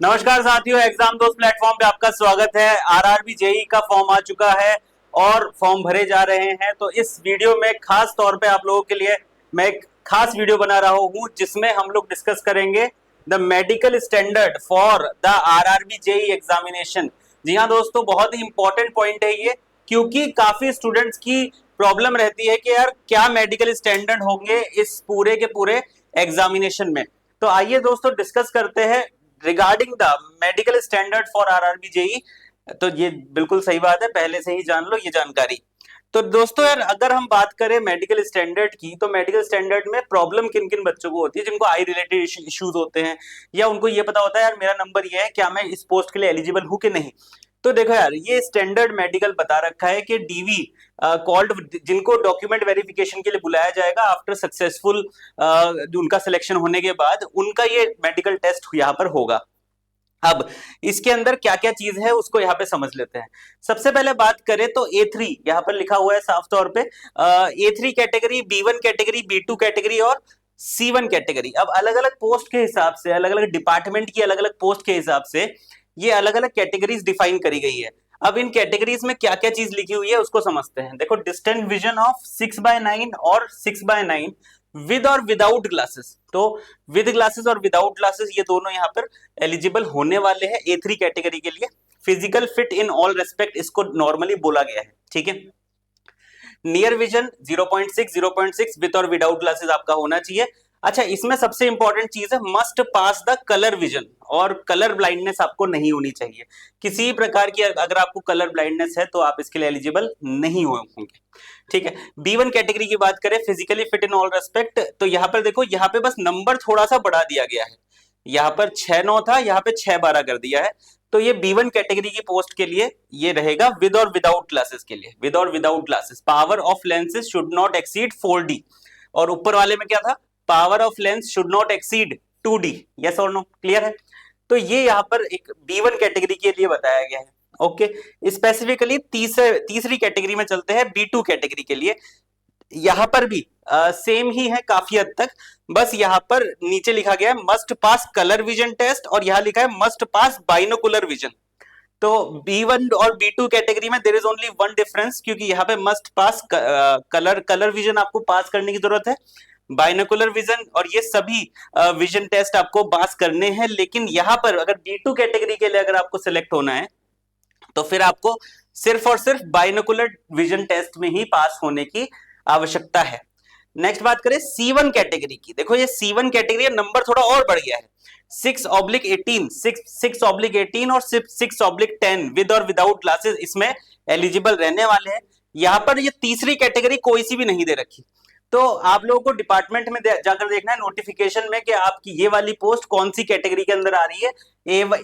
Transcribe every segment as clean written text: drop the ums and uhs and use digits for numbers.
नमस्कार साथियों, एग्जाम दोस्त प्लेटफॉर्म पे आपका स्वागत है। आरआरबी जेई का फॉर्म आ चुका है और फॉर्म भरे जा रहे हैं। तो इस वीडियो में खास तौर पे आप लोगों के लिए मैं एक खास वीडियो बना रहा हूं जिसमें हम लोग डिस्कस करेंगे the medical standard for the RRB JE examination. जी हाँ दोस्तों, बहुत ही इंपॉर्टेंट पॉइंट है ये, क्योंकि काफी स्टूडेंट्स की प्रॉब्लम रहती है कि यार क्या मेडिकल स्टैंडर्ड होंगे इस पूरे के पूरे एग्जामिनेशन में। तो आइए दोस्तों डिस्कस करते हैं regarding the medical standard for RRB JE. तो ये बिल्कुल सही बात है, पहले से ही जान लो ये जानकारी। तो दोस्तों यार, अगर हम बात करें मेडिकल स्टैंडर्ड की, तो मेडिकल स्टैंडर्ड में प्रॉब्लम किन किन बच्चों को होती है जिनको आई रिलेटेड इश्यूज होते हैं, या उनको ये पता होता है यार मेरा नंबर ये है, क्या मैं इस पोस्ट के लिए एलिजिबल हूं कि नहीं। तो देखो यार, ये स्टैंडर्ड मेडिकल बता रखा है कि डीवी कॉल्ड, जिनको डॉक्यूमेंट वेरिफिकेशन के लिए बुलाया जाएगा आफ्टर सक्सेसफुल उनका सिलेक्शन होने के बाद, उनका ये मेडिकल टेस्ट यहाँ पर होगा। अब इसके अंदर क्या क्या चीज है उसको यहाँ पे समझ लेते हैं। सबसे पहले बात करें तो A3 यहाँ पर लिखा हुआ है साफ तौर पे। A3 category, B1 category, B2 category और C1 कैटेगरी। अब अलग अलग पोस्ट के हिसाब से, अलग अलग डिपार्टमेंट की अलग अलग पोस्ट के हिसाब से ये अलग अलग कैटेगरीज डिफाइन करी गई है। अब इन कैटेगरीज में क्या क्या चीज लिखी हुई है उसको समझते हैं। देखो, डिस्टेंट विजन ऑफ 6/9 और 6/9 विद और विदाउट ग्लासेस। तो विद ग्लासेस और विदाउट ग्लासेस ये दोनों यहाँ पर एलिजिबल होने वाले हैं A3 कैटेगरी के लिए। Physical fit in all respect इसको नॉर्मली बोला गया है, ठीक है। नियर विजन 0.6 0.6 विद और विदाउट ग्लासेस आपका होना चाहिए। अच्छा, इसमें सबसे इंपॉर्टेंट चीज है must pass the colour vision, और कलर ब्लाइंडनेस आपको नहीं होनी चाहिए। किसी प्रकार की अगर आपको कलर ब्लाइंडनेस है तो आप इसके लिए एलिजिबल नहीं होंगे, ठीक है। B1 कैटेगरी की बात करें, physically fit in all respect, तो यहाँ पर देखो, यहाँ पे बस नंबर थोड़ा सा बढ़ा दिया गया है। यहाँ पर 6/9 था, यहाँ पे 6/12 कर दिया है। तो ये B1 कैटेगरी की पोस्ट के लिए ये रहेगा विद और विदाउट ग्लासेस के लिए। विद और without glasses, power of lenses should not exceed 4D। और ऊपर वाले में क्या था, power of lens should not exceed 2D। Yes और नो, क्लियर है। तो ये यहाँ पर एक B1 कैटेगरी के लिए बताया गया है। ओके, स्पेसिफिकली तीसरी कैटेगरी में चलते हैं, B2 कैटेगरी के लिए। यहां पर भी सेम ही है काफी हद तक, बस यहां पर नीचे लिखा गया है must pass colour vision test, और यहां लिखा है मस्ट पास बाइनोकुलर विजन। तो B1 और B2 कैटेगरी में there is only one difference, क्योंकि यहाँ पे मस्ट पास कलर विजन आपको पास करने की जरूरत है, बाइनोकुलर विजन और ये सभी विजन टेस्ट आपको पास करने हैं। लेकिन यहाँ पर अगर B2 कैटेगरी के लिए अगर आपको सिलेक्ट होना है तो फिर आपको सिर्फ और सिर्फ बाइनोकुलर विजन टेस्ट में ही पास होने की आवश्यकता है। नेक्स्ट बात करें C1 कैटेगरी की। देखो, ये C1 कैटेगरी नंबर थोड़ा और बढ़ गया है, 6/18 6/18 और 6/10 विद और विदाउट ग्लासेस इसमें एलिजिबल रहने वाले हैं। यहां पर ये तीसरी कैटेगरी कोई सी भी नहीं दे रखी। तो आप लोगों को डिपार्टमेंट में जाकर देखना है नोटिफिकेशन में कि आपकी ये वाली पोस्ट कौन सी कैटेगरी के अंदर आ रही है,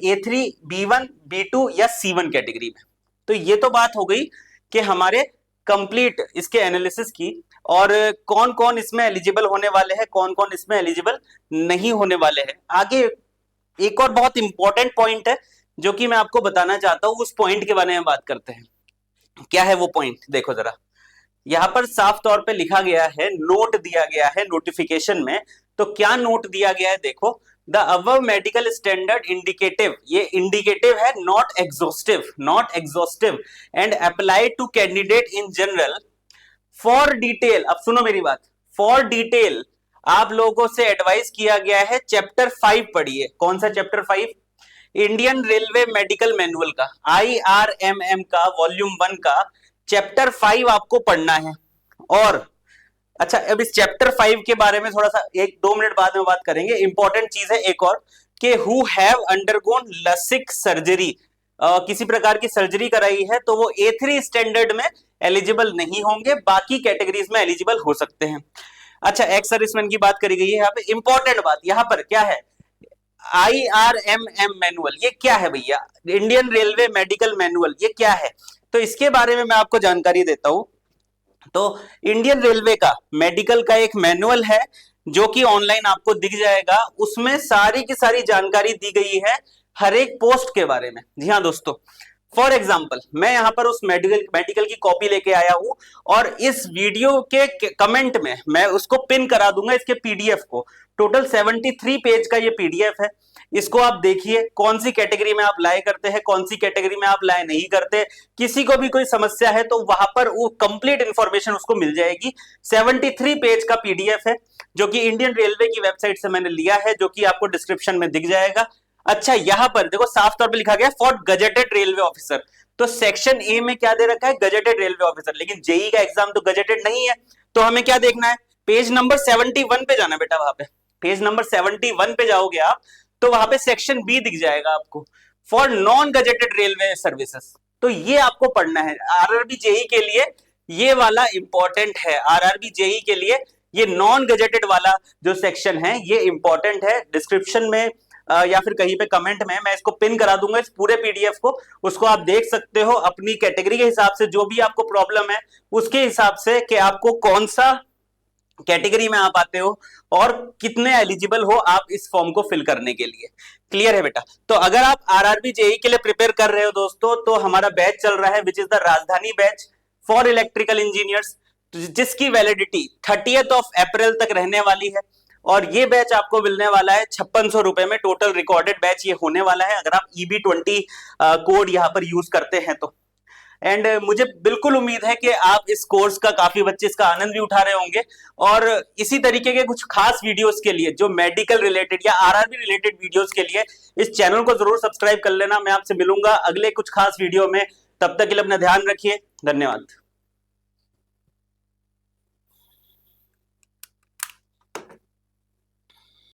A3, B1, B2 या C1 कैटेगरी में। तो ये तो बात हो गई कि हमारे कंप्लीट इसके एनालिसिस की, और कौन कौन इसमें एलिजिबल होने वाले हैं, कौन कौन इसमें एलिजिबल नहीं होने वाले हैं। आगे एक और बहुत इंपॉर्टेंट पॉइंट है जो कि मैं आपको बताना चाहता हूं, उस पॉइंट के बारे में बात करते हैं। क्या है वो पॉइंट, देखो जरा। यहां पर साफ तौर पे लिखा गया है, नोट दिया गया है नोटिफिकेशन में। तो क्या नोट दिया गया है, देखो, the above medical standard indicative, ये इंडिकेटिव है, not exhaustive and apply to candidate in general for detail. अब सुनो मेरी बात, फॉर डिटेल आप लोगों से एडवाइस किया गया है चैप्टर 5 पढ़िए। कौन सा chapter 5? Indian railway medical manual का, IRMM का वॉल्यूम 1 का चैप्टर 5 आपको पढ़ना है। और अच्छा, अब इस चैप्टर 5 के बारे में थोड़ा सा 1-2 मिनट बाद में बात करेंगे। इंपॉर्टेंट चीज है एक और, कि हु हैव अंडरगोन लसिक सर्जरी, किसी प्रकार की सर्जरी कराई है, तो वो A3 स्टैंडर्ड में एलिजिबल नहीं होंगे, बाकी कैटेगरीज में एलिजिबल हो सकते हैं। अच्छा, एक्स सर्विसमैन की बात करी गई है यहाँ पे। इंपॉर्टेंट बात यहाँ पर क्या है, IRMM मैनुअल, ये क्या है भैया? इंडियन रेलवे मेडिकल मैनुअल, ये क्या है? तो इसके बारे में मैं आपको जानकारी देता हूं। तो इंडियन रेलवे का मेडिकल का एक मैनुअल है जो कि ऑनलाइन आपको दिख जाएगा। उसमें सारी की सारी जानकारी दी गई है हर एक पोस्ट के बारे में। जी हाँ दोस्तों, फॉर एग्जाम्पल मैं यहाँ पर उस मेडिकल की कॉपी लेके आया हूं और इस वीडियो के कमेंट में मैं उसको पिन करा दूंगा इसके पीडीएफ को। टोटल 73 पेज का ये पीडीएफ है। इसको आप देखिए, कौन सी कैटेगरी में आप लाए करते हैं, कौन सी कैटेगरी में आप लाए नहीं करते। किसी को भी कोई समस्या है तो वहां पर वो कंप्लीट इंफॉर्मेशन उसको मिल जाएगी। 73 पेज का पीडीएफ है जो कि इंडियन रेलवे की वेबसाइट से मैंने लिया है, जो कि आपको डिस्क्रिप्शन में दिख जाएगा। अच्छा, यहां पर देखो साफ तौर पे लिखा गया फॉर गजेटेड रेलवे ऑफिसर। तो सेक्शन ए में क्या दे रखा है, गजेटेड रेलवे ऑफिसर, लेकिन जेई का एग्जाम तो गजेटेड नहीं है। तो हमें क्या देखना है, पेज नंबर 71 पे जाना बेटा। वहां पे पेज नंबर 71 पे जाओगे आप तो वहां पे सेक्शन बी दिख जाएगा आपको, for non gazetted railway services. तो ये आपको पढ़ना है आरआरबी जेई के लिए। ये वाला इंपॉर्टेंट है आरआरबी जेई के लिए। ये नॉन गजेटेड वाला जो सेक्शन है ये इंपॉर्टेंट है। डिस्क्रिप्शन में या फिर कहीं पे कमेंट में मैं इसको पिन करा दूंगा इस पूरे पीडीएफ को। उसको आप देख सकते हो अपनी कैटेगरी के हिसाब से, जो भी आपको प्रॉब्लम है उसके हिसाब से कि आपको कौन सा कैटेगरी में आप आते हो और कितने एलिजिबल हो आप इस फॉर्म को फिल करने के लिए। क्लियर है बेटा? तो अगर आप आरआरबी जेई के लिए प्रिपेयर कर रहे हो दोस्तों, तो हमारा बैच चल रहा है विच इज द राजधानी बैच फॉर इलेक्ट्रिकल इंजीनियर्स, जिसकी वैलिडिटी 30th ऑफ अप्रैल तक रहने वाली है। और ये बैच आपको मिलने वाला है 5600 रुपए में। टोटल रिकॉर्डेड बैच ये होने वाला है अगर आप EB20 कोड यहाँ पर यूज करते हैं तो। एंड मुझे बिल्कुल उम्मीद है कि आप इस कोर्स का, काफी बच्चे इसका आनंद भी उठा रहे होंगे। और इसी तरीके के कुछ खास वीडियोस के लिए, जो मेडिकल रिलेटेड या आरआरबी रिलेटेड वीडियोस के लिए, इस चैनल को जरूर सब्सक्राइब कर लेना। मैं आपसे मिलूंगा अगले कुछ खास वीडियो में। तब तक के लिए अपना ध्यान रखिए। धन्यवाद।